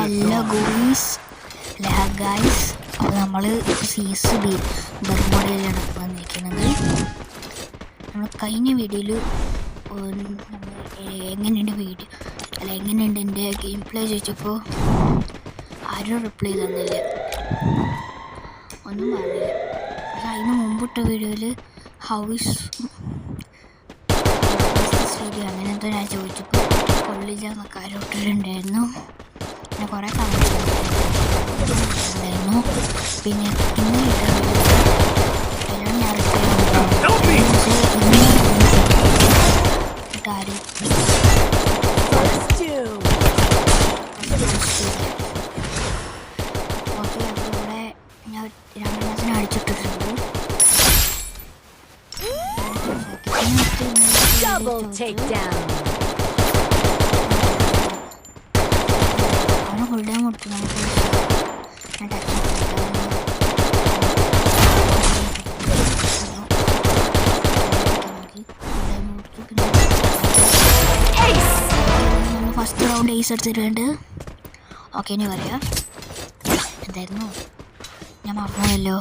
Hello guys, അപ്പോൾ നമ്മൾ CSB ബർമോഡയിലാണ് വന്നിരിക്കുന്നത്. നമ്മൾ കഴിഞ്ഞ വീഡിയോയിൽ എങ്ങനെയുണ്ട് എൻ്റെ ഗെയിം പ്ലേ ചോദിച്ചപ്പോൾ ആരും റിപ്ലൈ തന്നില്ല, ഒന്നും പറഞ്ഞില്ല. പക്ഷെ അതിന് മുമ്പിട്ട വീഡിയോയിൽ ഹൗ ഇസ് അങ്ങനെ എന്തോ ഞാൻ ചോദിച്ചപ്പോൾ കൊള്ളില്ല എന്നൊക്കെ ആരും ഇട്ടിട്ടുണ്ടായിരുന്നു. പിന്നെ കുറേ കമൻറ്റ് ഉണ്ടായിരുന്നു. പിന്നെ ഇന്ന് എല്ലാം ഞാൻ ആരും ഓക്കെ. അപ്പോൾ ഇവിടെ ഞാൻ 2 മാസം അടിച്ചിട്ടിട്ടുണ്ട്. Double takedown. ഫുൾഡേ മുട്ടി നമുക്ക് ഫസ്റ്റ് റൗണ്ട് ഏസ് എടുത്തിട്ടുണ്ട്. ഓക്കെ, ഇനി പറയാം എന്തായിരുന്നു ഞാൻ മറന്നല്ലോ.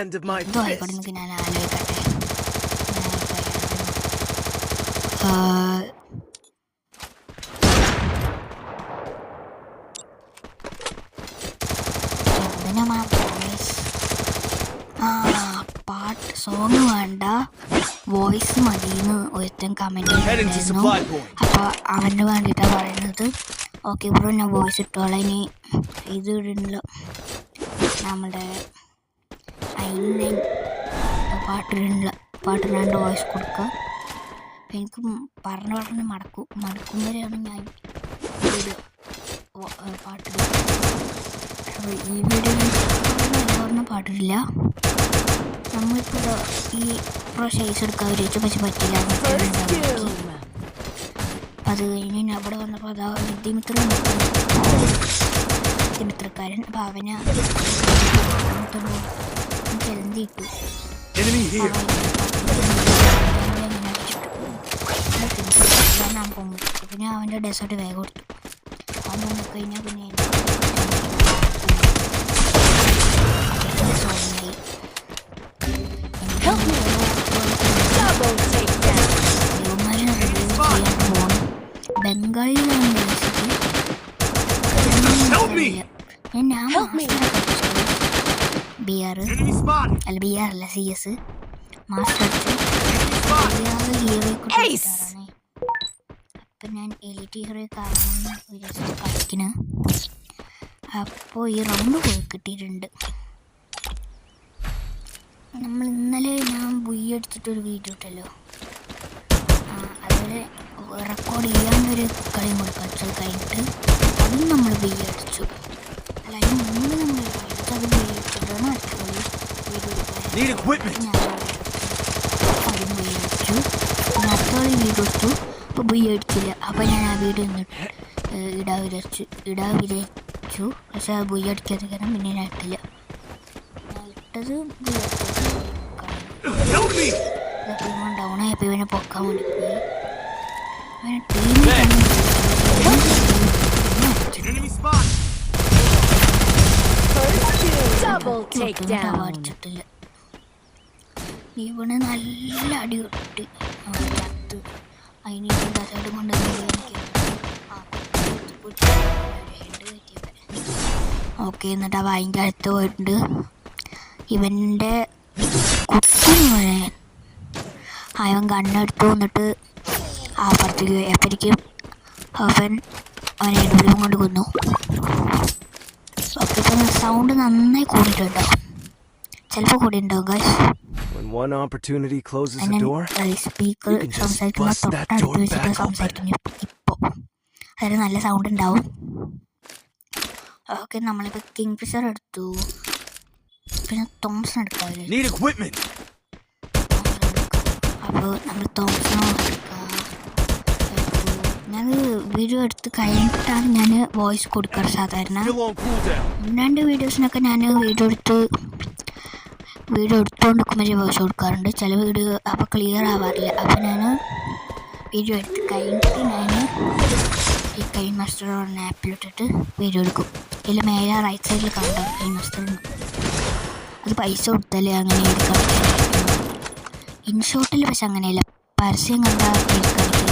എന്തോ ആയിക്കോട്ടെ, ഞാൻ ആലോചിക്കട്ടെ. പാട്ട് സോങ് വേണ്ട, വോയിസ് മതിയെന്ന് ഒരുത്തൻ കമൻറ്റ് ചെയ്തിട്ടുണ്ടായിരുന്നു. അപ്പോൾ അവന് വേണ്ടിയിട്ടാണ് പറയുന്നത്. ഓക്കെ ബ്രോ, ഞാൻ വോയിസ് ഇട്ടോളാം. ഇനി ഇത് ഇടുന്നില്ല, നമ്മുടെ പാട്ടിനാണ്ട് വോയിസ് കൊടുക്കുക. എനിക്ക് പറഞ്ഞ് മടക്കുമ്പോഴാണ് ഞാൻ പാട്ട്. ഈ വീഡിയോ പറഞ്ഞ പാട്ടില്ല. നമ്മളിപ്പോൾ ഈ ഷേസ് എടുക്കാൻ വിചാരിച്ചു, പക്ഷെ പറ്റില്ല. അത് കഴിഞ്ഞ് അവിടെ വന്നപ്പോൾ അതാ ദിമിത്രക്കാരൻ. അപ്പോൾ അവനെ ചെലന്തിട്ടു. പിന്നെ അവൻ്റെ ഡെസേർട്ട് വേഗം കൊടുത്തു. അവൻ വന്നു കഴിഞ്ഞാൽ പിന്നെ ബംഗാളിയിലാണ് ബിആറല്ല CS മാസ്റ്റർ ഹീറോയെ കുറിച്ചാണ്. അപ്പം ഞാൻ എലിറ്റ് ഹീറോയെ കാണാമെന്ന് വിചാരിച്ചിട്ട് കളിക്കണ. അപ്പോൾ ഈ റൗണ്ട് പോയി കിട്ടിയിട്ടുണ്ട്. നമ്മൾ ഇന്നലെ ഞാൻ അടിച്ചിട്ടൊരു വീഡിയോ ഇട്ടല്ലോ, അതുപോലെ റെക്കോർഡ് ചെയ്യാണ്ടൊരു കളിയും കൂടെ കളിച്ചത് കഴിഞ്ഞിട്ട് അതും നമ്മൾ അടിച്ചു. അല്ല, അതിന് മുമ്പ് നമ്മൾ അടിച്ചത് അടിച്ചിട്ടാണ് അടിച്ചുള്ളൂ. അതും അടിച്ചു. അടുത്ത കളി വീഡിയോ എടുത്തു. അപ്പോൾ അടിച്ചില്ല. അപ്പോൾ ഞാൻ ആ വീഡിയോ ഇടാൻ വിചാരിച്ചു. പക്ഷെ ആ അടിക്കാത്ത കാരണം പിന്നെ ഞാൻ ഇട്ടില്ല. ഞാൻ ഇട്ടത് ഡൗൺ ആയപ്പോൾ ഇവനെ പൊക്കാൻ വേണ്ടി പോയി. അടിച്ചിട്ടില്ല. ഇവന് നല്ല അടി കിട്ടി. ചത്ത് അതിന് സൈഡ് കൊണ്ട് ഓക്കെ. എന്നിട്ട് അവ അതിൻ്റെ അടുത്ത് പോയിട്ടുണ്ട്. ഇവൻ്റെ കുത്തിനെ അവൻ കണ്ണെടുത്ത് വന്നിട്ട് അപ്പുറത്തേക്ക് പോയി. അപ്പോഴേക്കും അവനെ എല്ലാം കൊണ്ട് കൊന്നു. ഓക്കെ, ഇപ്പം സൗണ്ട് നന്നായി കൂടിയിട്ടുണ്ടോ? ചിലപ്പോൾ കൂടിയിട്ടുണ്ടാവും ഗൈസ്. സ്പീക്കർ സംസാരിക്കുമ്പോൾ തൊട്ടടുത്ത് വെച്ചിട്ട് സംസാരിക്കുന്നു. ഇപ്പോൾ അതായത് നല്ല സൗണ്ട് ഉണ്ടാവും. ഓക്കെ, നമ്മളിപ്പോൾ കിങ് ഫിഷർ എടുത്തു. പിന്നെ തോംസൺ എടുക്കാറ്. അപ്പോൾ നമ്മൾ തോംസൺ എടുക്കാം. ഞാൻ വീഡിയോ എടുത്ത് കഴിഞ്ഞിട്ടാണ് ഞാൻ വോയിസ് കൊടുക്കാറ് സാധാരണ. 2 വീഡിയോസിനൊക്കെ ഞാൻ വീഡിയോ എടുത്തുകൊണ്ട് നിൽക്കുമ്പോൾ വോയിസ് കൊടുക്കാറുണ്ട്. ചില വീഡിയോ അപ്പോൾ ക്ലിയർ ആവാറില്ല. അപ്പോൾ ഞാൻ വീഡിയോ എടുത്ത് കഴിഞ്ഞിട്ട് ഞാൻ ഈ കൈൻ മാസ്റ്റർ പറഞ്ഞ ആപ്പിലിട്ടിട്ട് വീഡിയോ എടുക്കും. ഇതിൽ മേലെ റൈറ്റ് സൈഡിൽ കണ്ടോ കൈൻ മാസ്റ്റർ. അത് പൈസ കൊടുത്താലേ അങ്ങനെ എടുക്കാൻ. ഇൻഷോട്ടിൽ പക്ഷെ അങ്ങനെയല്ല, പരസ്യം കണ്ടാൽ എടുക്കാനില്ല.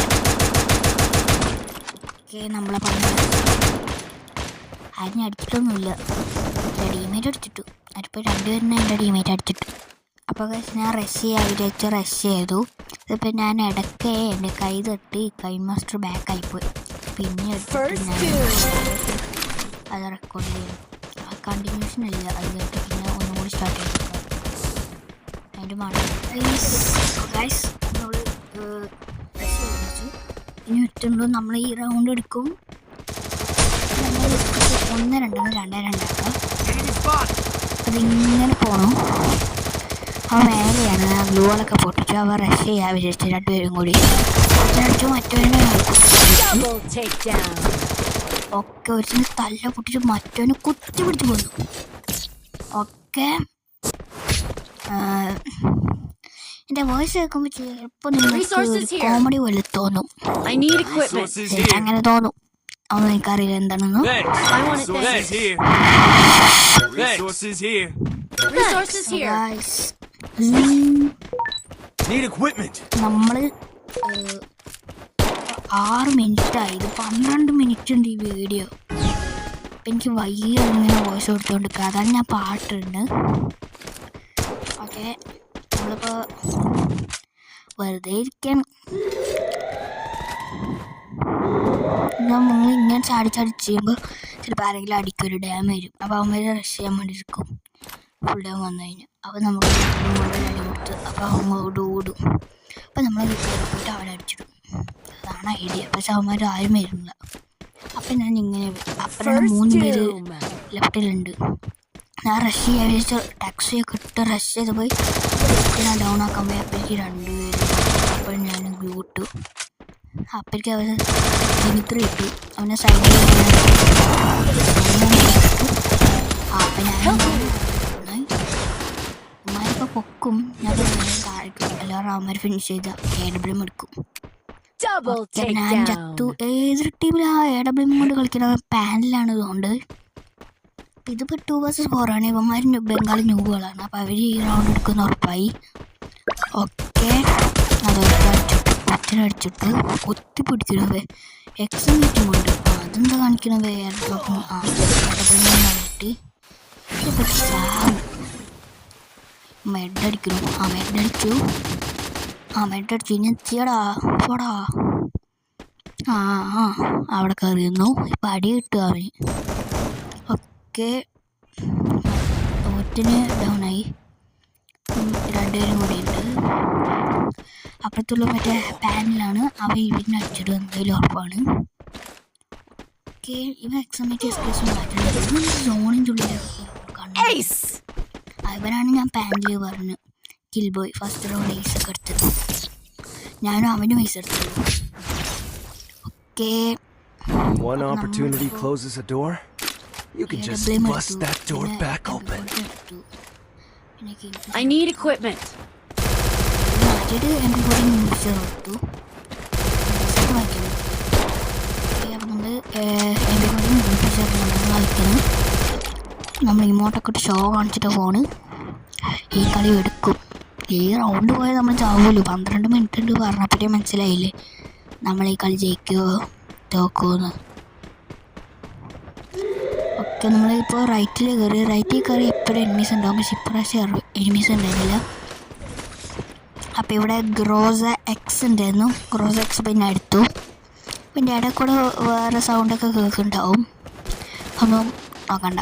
ഓക്കെ, നമ്മളെ പറഞ്ഞ ആരും അടിച്ചിട്ടൊന്നുമില്ല. ഡീമേറ്റ് അടിച്ചിട്ടു. അതിപ്പോൾ രണ്ടുപേരും എൻ്റെ ഡീമേറ്റ് അടിച്ചിട്ടു. അപ്പോൾ ഞാൻ റഷ് ചെയ്യാൻ വിചാരിച്ച് റഷ് ചെയ്തു. ഇതിപ്പോൾ ഞാൻ ഇടയ്ക്ക് എൻ്റെ കൈ തട്ടി കൈൻ മാസ്റ്റർ ബാക്കായിപ്പോയി. പിന്നെ എടുത്തിട്ട് ഞാൻ അത് റെക്കോർഡ് ചെയ്തു. ആ കണ്ടിന്യൂഷൻ ഇല്ല, അത് കേട്ട് പിന്നെ ഒന്നുകൂടി സ്റ്റാർട്ട് ചെയ്തു. അതിൻ്റെ മണി ഗൈസ് നമ്മൾ റഷ് ചെയ്തു. ഇനി ഒറ്റുണ്ടോ നമ്മൾ ഈ റൗണ്ട് എടുക്കും. 1-2 2-2 അതിങ്ങനെ പോകണം. അവ മേലെയാണ് ഗ്ലൂകളൊക്കെ പൊട്ടിച്ചു. അവ റഷ് ചെയ്യാൻ വിചാരിച്ചു രണ്ടുപേരും കൂടി അടിച്ചു. മറ്റവനെ ഒക്കെ ഒരു തല്ല പൊട്ടിച്ച് മറ്റവന് കുത്തി പിടിച്ച് പോന്നു. ഒക്കെ എൻ്റെ വോയിസ് കേൾക്കുമ്പോൾ ചിലപ്പോൾ നിങ്ങൾക്ക് കോമഡി പോലെ തോന്നും. അങ്ങനെ തോന്നും. അതൊന്നും എനിക്കറിയില്ല എന്താണെന്ന്. നമ്മള് 6 മിനിറ്റായി. ഇത് 12 മിനിറ്റ് ഉണ്ട് ഈ വീഡിയോ. എനിക്ക് വയ്യ ഇങ്ങനെ വോയിസ് കൊടുത്തുകൊണ്ടിരിക്കുക. അതാണ് ഞാൻ പാട്ടുണ്ട്. ഓക്കെ, നമ്മളിപ്പോൾ വെറുതെ ഇരിക്കണം. നമ്മൾ ഇങ്ങനെ ചാടി ചെയ്യുമ്പോൾ ചിലപ്പോൾ ആരെങ്കിലും അടിക്കൊരു ഡാം വരും. അപ്പോൾ അവന്മാർ റഷ് ചെയ്യാൻ വേണ്ടി ഇരിക്കും. ഫുൾ ഡാം വന്നു കഴിഞ്ഞു അപ്പോൾ നമുക്ക് അടി കൊടുത്ത് അപ്പോൾ അവങ്ങോട്ട് ഓടും. അപ്പോൾ നമ്മൾ പോയിട്ട് അവനെ അടിച്ചിടും. അതാണ് ഐഡിയ. പക്ഷെ അവന്മാർ ആരും വരുന്നില്ല. അപ്പം ഞാൻ ഇങ്ങനെ അപ്പഴാണ് 3 പേര് ലെഫ്റ്റിലുണ്ട്. ഞാൻ റഷ് ചെയ്യാൻ വിചാരിച്ച ടാക്സിയൊക്കെ ഇട്ട് റഷ് ചെയ്ത് പോയി ഞാൻ ഡൗൺ ആക്കാൻ പോയി. അപ്പോഴേക്ക് 2 പേര്. അപ്പോൾ ഞാൻ ഗ്ലൂ ഇട്ടു. അപ്പോഴേക്ക് അവർ ദിമിത്രി ഇട്ടു. അവനെ സൈഡിൽ അപ്പം ഞാൻ അമ്മമാരിപ്പോൾ പൊക്കും. ഞാൻ താഴേക്കും. എല്ലാവരും അവന്മാർ ഫിനിഷ് ചെയ്ത AWM എടുക്കും. ഞാൻ ചത്തു. ഏതൊരു ടീമിൽ ആ AWM കൊണ്ട് കളിക്കുന്ന പാനലാണ്. ഇതുകൊണ്ട് ഇതിപ്പോൾ 2 vs 4 ആണ്. ഇവന്മാർ ബംഗാളി ന്യൂബുകളാണ്. അപ്പോൾ അവർ ഈ റൗണ്ട് എടുക്കുന്ന ഉറപ്പായി. ഓക്കെ, അടിച്ചിട്ട് കൊത്തി പിടിക്കുന്നത് എക്സമേറ്റും കൊണ്ട്. അതെന്താ കാണിക്കുന്നത്? കിട്ടി മെഡടിക്കുന്നു. മെഡടിച്ചു. മെഡടിച്ചു. ഇനി എത്തിയടാ പോടാ. അവിടെ കയറിയിരുന്നു. ഇപ്പം അടി കിട്ടുക അവന്. ഓക്കെ, ഒറ്റിന് ഡൗണായി. 2 പേരും കൂടിയുണ്ട്. അപ്പുറത്തുള്ള മറ്റേ പാനിലാണ്. അവ ഇവരിനെ അടിച്ചിടും എന്തായാലും ഉറപ്പാണ്. ഓക്കെ, ഇവ എക്സമേറ്റ് എക്സ്പ്രഷൻ മാറ്റുന്നത് സോണിൻ്റെ ഉള്ളിൽ അവനാണ്. ഞാൻ പാനിൽ പറഞ്ഞു കിൽ ബോയ്. ഫസ്റ്റ് റൗണ്ട് ഐസ് ഒക്കെ എടുത്തത് ഞാനും അവനും ഐസ് എടുത്തത്. Okay, one opportunity closes a door, you can just bust that door back open. I need equipment. everybody news കൊടുത്തു. കളിക്കണം. നമ്മൾ ഇമോട്ടൊക്കെ ഇട്ട് ഷോ കാണിച്ചിട്ട് ഫോണ് ഈ കളി എടുക്കും. ഈ റൗണ്ട് പോയാൽ നമ്മൾ ചാവൂല്ലോ. 12 മിനിറ്റ് ഉണ്ട് പറഞ്ഞപ്പോഴേ മനസ്സിലായില്ലേ നമ്മൾ ഈ കളി ജയിക്കുമോ തോക്കുമോന്ന്. ഓക്കെ, നമ്മളിപ്പോൾ റൈറ്റിൽ കയറി എപ്പോഴും എനിമീസ് ഉണ്ടാവും. പക്ഷെ ഇപ്രാവശ്യം എനിമീസ് ഉണ്ടായിരുന്നില്ല. അപ്പോൾ ഇവിടെ ഗ്രോസ എക്സ് ഉണ്ടായിരുന്നു. ഗ്രോസ എക്സ് പിന്നെ എടുത്തു. പിന്നെ ഇടയിൽ കൂടെ വേറെ സൗണ്ടൊക്കെ കേൾക്കുന്നുണ്ടാവും. ഒന്നും നോക്കണ്ട.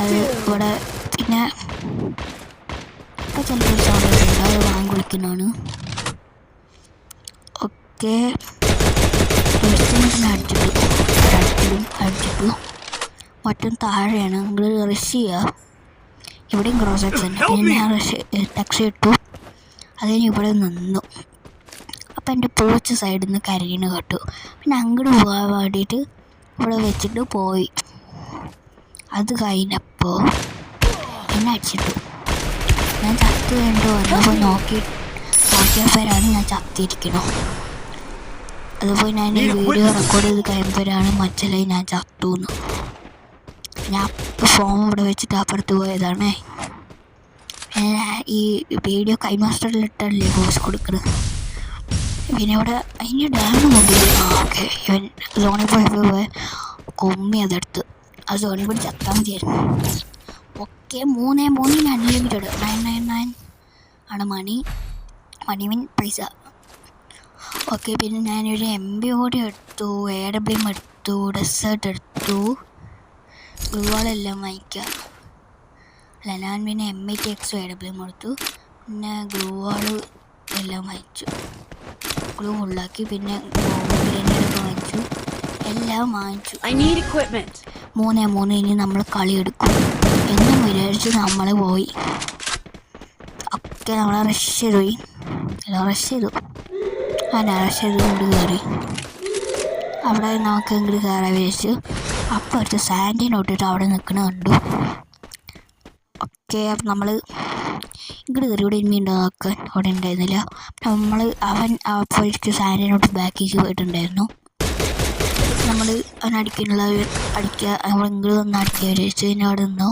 അത് ഇവിടെ പിന്നെ ഇപ്പോൾ ചിലപ്പോൾ സൗണ്ട് കേൾക്കുന്നുണ്ട്. അത് വാങ്ങി വിളിക്കുന്നതാണ്. ഓക്കെ, അടിച്ചിട്ടു. മറ്റും താഴെയാണ്. നിങ്ങൾ റഷ് ചെയ്യുക. ഇവിടെയും ക്രോസ് എക്സ് ഉണ്ട്. പിന്നെ ഞാൻ ടാക്സി ഇട്ടു. അത് കഴിഞ്ഞ് ഇവിടെ നിന്നു. അപ്പം എൻ്റെ പോച്ച് സൈഡിൽ നിന്ന് കരയണ കേട്ടു. പിന്നെ അങ്ങോട്ട് പോകാൻ വേണ്ടിയിട്ട് ഇവിടെ വെച്ചിട്ട് പോയി. അത് കഴിഞ്ഞപ്പോൾ എന്നെ അടിച്ചിട്ടു. ഞാൻ ചത്ത് വേണ്ടി വന്നപ്പോൾ നോക്കി നോക്കിയപ്പോഴാണ് ഞാൻ ചത്തിരിക്കണം. അതുപോലെ ഞാൻ ഈ വീഡിയോ റെക്കോർഡ് ചെയ്ത് കഴിയുമ്പോഴാണ് മനസ്സിലായി ഞാൻ ചത്തുന്ന്. ഞാൻ അപ്പോൾ ഫോം ഇവിടെ വെച്ചിട്ട് അപ്പുറത്ത് പോയതാണ്. ഈ വീഡിയോ കൈമാസ്റ്ററിലിട്ടല്ലേ വോയിസ് കൊടുക്കുന്നത്. പിന്നെ ഇവിടെ അതിൻ്റെ ഡാമ് നോക്കി ഓക്കെ ഇവൻ സോണിൽ പോയപ്പോൾ കൊമ്മി അതെടുത്ത് ആ സോണിൽ കൂടി ചത്താൽ മതിയായിരുന്നു. ഓക്കെ 3 അൺലിമിറ്റഡ് 999 ആണ് മണി മീൻ പൈസ. ഓക്കെ പിന്നെ ഞാനൊരു MB കൂടി എടുത്തു, AWM എടുത്തു, ഡെസേർട്ട് എടുത്തു, ഗ്ലൂവാളെല്ലാം വാങ്ങിക്കുക. അല്ല ഞാൻ പിന്നെ M80X AWM എടുത്തു, പിന്നെ ഗ്ലൂവാള് എല്ലാം വാങ്ങിച്ചു, ഗ്ലൂ ഉള്ളാക്കി, പിന്നെ ഗ്രനേഡൊക്കെ വാങ്ങിച്ചു, എല്ലാം വാങ്ങിച്ചു. 3 ഇനി നമ്മൾ കളി എടുക്കും എന്നും വിചാരിച്ച് നമ്മൾ പോയി. ഒക്കെ നമ്മളെ റഷ് ചെയ്ത് പോയി, റഷ് ചെയ്തു ഇങ്ങോട്ട് കയറി. അവിടെ നമുക്ക് ഇങ്ങോട്ട് കയറാൻ വിചാരിച്ചു. അപ്പോൾ അടുത്ത് സാൻഡിനെ ഇട്ടിട്ട് അവിടെ നിൽക്കണ കണ്ടു. ഓക്കെ അപ്പം നമ്മൾ ഇങ്ങോട്ട് കയറി. ഇവിടെ ഇനിമി ഉണ്ടോ നോക്കാൻ അവിടെ ഉണ്ടായിരുന്നില്ല. അവൻ അപ്പോഴേക്ക് സാൻഡിനോട്ട് ബാക്കിലേക്ക് പോയിട്ടുണ്ടായിരുന്നു. നമ്മൾ അവൻ അടിക്കാനുള്ള നമ്മൾ ഇങ്ങോട്ട് വന്ന് അടിക്കുക വിചാരിച്ചു. പിന്നെ അവിടെ നിന്നു.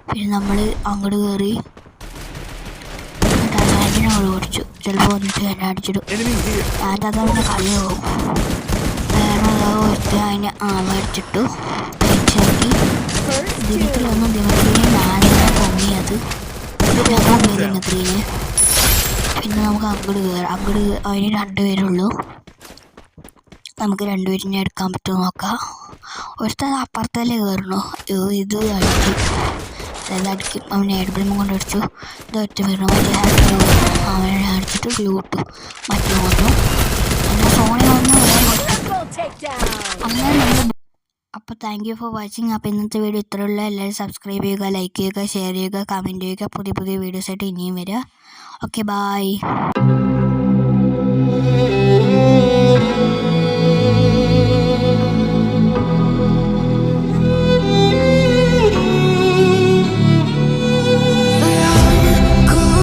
പിന്നെ നമ്മൾ അങ്ങോട്ട് കയറി സാൻഡിനോട് ഓടിച്ചു. ചിലപ്പോൾ വന്നിട്ട് എന്നെ അടിച്ചിടും. ഞാൻ അതവൻ്റെ കളി പോകും. കാരണം അതിനെ മേടിച്ചിട്ടു വെച്ചാക്കി ദിനത്തിലൊന്നും ദിനത്തിലെ 4 പൊങ്ങിയത് ദിനത്തിലെ. പിന്നെ നമുക്ക് അങ്ങോട്ട് കയറാം. അങ്ങോട്ട് അതിന് 2 പേരുള്ളൂ. നമുക്ക് 2 പേരിനെ എടുക്കാൻ പറ്റുമോ നോക്കാം. ഒരുത്തത് അപ്പുറത്തല്ലേ കയറണു. ഇത് അടിക്കും. അവനെ AWM കൊണ്ട് അടിച്ചു. ഇത് ഒറ്റ വീണു. മറ്റേ അവനെ അടിച്ചിട്ട് ഗ്ലൂ ഇട്ടു. മറ്റേ വന്നു എൻ്റെ ഫോണിൽ വന്നു അങ്ങനെ നമ്മൾ. അപ്പോൾ താങ്ക് യു ഫോർ വാച്ചിങ്. അപ്പോൾ ഇന്നത്തെ വീഡിയോ ഇത്രയുള്ള. എല്ലാവരും സബ്സ്ക്രൈബ് ചെയ്യുക, ലൈക്ക് ചെയ്യുക, ഷെയർ ചെയ്യുക, കമൻറ്റ് ചെയ്യുക. പുതിയ വീഡിയോസായിട്ട് ഇനിയും വരിക. Okay bye.